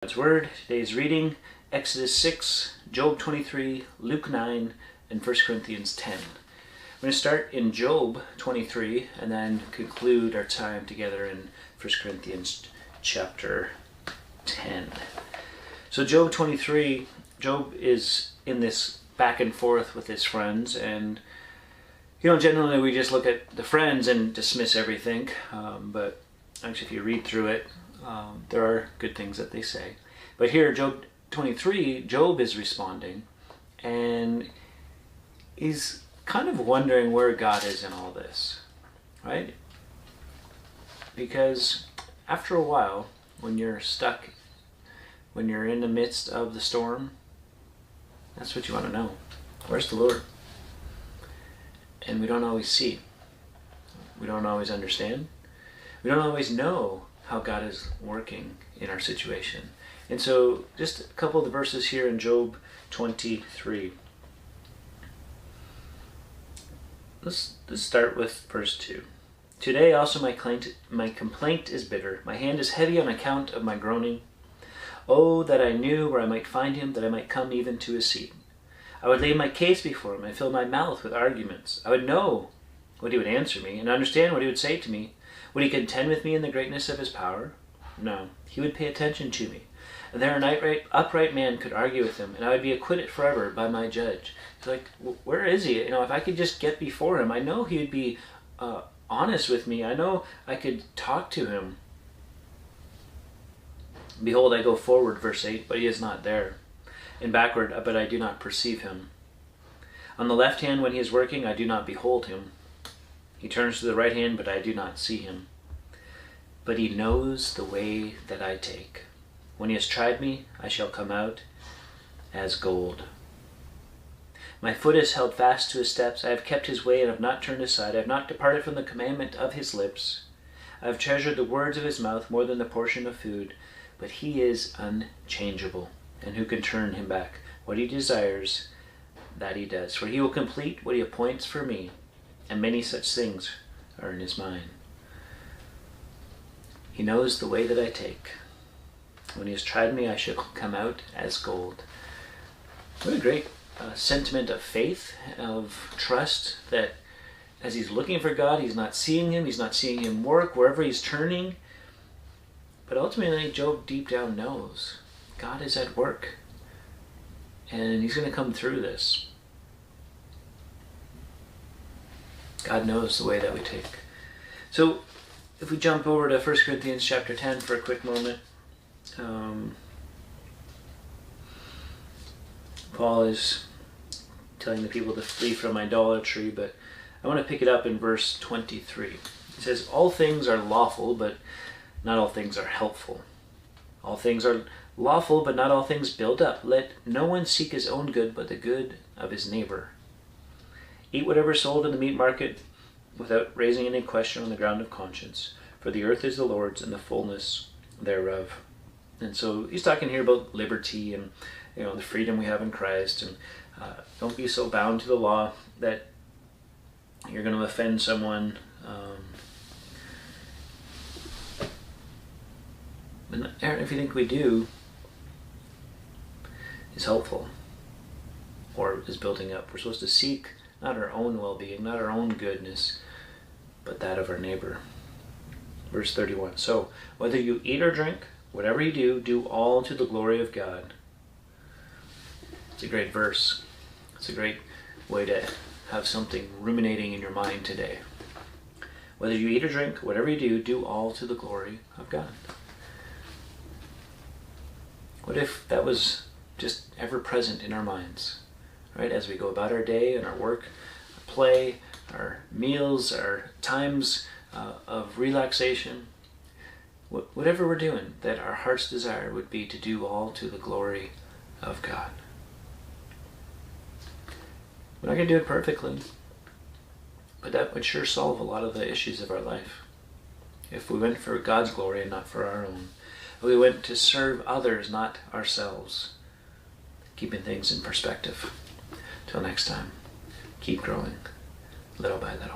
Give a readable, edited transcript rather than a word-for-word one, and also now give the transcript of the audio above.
God's Word. Today's reading, Exodus 6, Job 23, Luke 9, and 1 Corinthians 10. We're going to start in Job 23 and then conclude our time together in 1 Corinthians chapter 10. So Job 23, Job is in this back and forth with his friends, and generally we just look at the friends and dismiss everything, but actually if you read through it, there are good things that they say. But here, Job 23, Job is responding, and he's kind of wondering where God is in all this, right? Because after a while, when you're stuck, when you're in the midst of the storm, that's what you want to know. Where's the Lord? And we don't always see. We don't always understand. We don't always know how God is working in our situation. And so just a couple of the verses here in Job 23. Let's start with verse 2. Today also my complaint is bitter. My hand is heavy on account of my groaning. Oh, that I knew where I might find him, that I might come even to his seat. I would lay my case before him and fill my mouth with arguments. I would know what he would answer me and understand what he would say to me. Would he contend with me in the greatness of his power? No, he would pay attention to me. And there an upright man could argue with him, and I would be acquitted forever by my judge. He's like, where is he? If I could just get before him, I know he would be honest with me. I know I could talk to him. Behold, I go forward, verse 8, but he is not there. And backward, but I do not perceive him. On the left hand, when he is working, I do not behold him. He turns to the right hand, but I do not see him. But he knows the way that I take. When he has tried me, I shall come out as gold. My foot is held fast to his steps. I have kept his way and have not turned aside. I have not departed from the commandment of his lips. I have treasured the words of his mouth more than the portion of food. But he is unchangeable, and who can turn him back? What he desires, that he does. For he will complete what he appoints for me, and many such things are in his mind. He knows the way that I take. When he has tried me, I shall come out as gold. What a great sentiment of faith, of trust, that as he's looking for God, he's not seeing him work wherever he's turning. But ultimately, Job deep down knows God is at work, and he's going to come through this. God knows the way that we take. So if we jump over to 1 Corinthians chapter 10 for a quick moment, Paul is telling the people to flee from idolatry, but I want to pick it up in verse 23. He says, all things are lawful, but not all things are helpful. All things are lawful, but not all things build up. Let no one seek his own good, but the good of his neighbor. Eat whatever is sold in the meat market without raising any question on the ground of conscience, for the earth is the Lord's and the fullness thereof. And so he's talking here about liberty and the freedom we have in Christ, and don't be so bound to the law that you're going to offend someone. But if you think we do, is helpful or is building up. We're supposed to seek not our own well-being, not our own goodness, but that of our neighbor. Verse 31. So, whether you eat or drink, whatever you do, do all to the glory of God. It's a great verse. It's a great way to have something ruminating in your mind today. Whether you eat or drink, whatever you do, do all to the glory of God. What if that was just ever present in our minds, right? As we go about our day and our work, our play, our meals, our times of relaxation, whatever we're doing, that our heart's desire would be to do all to the glory of God. We're not going to do it perfectly, but that would sure solve a lot of the issues of our life. If we went for God's glory and not for our own. We went to serve others, not ourselves. Keeping things in perspective. Till next time, keep growing, little by little.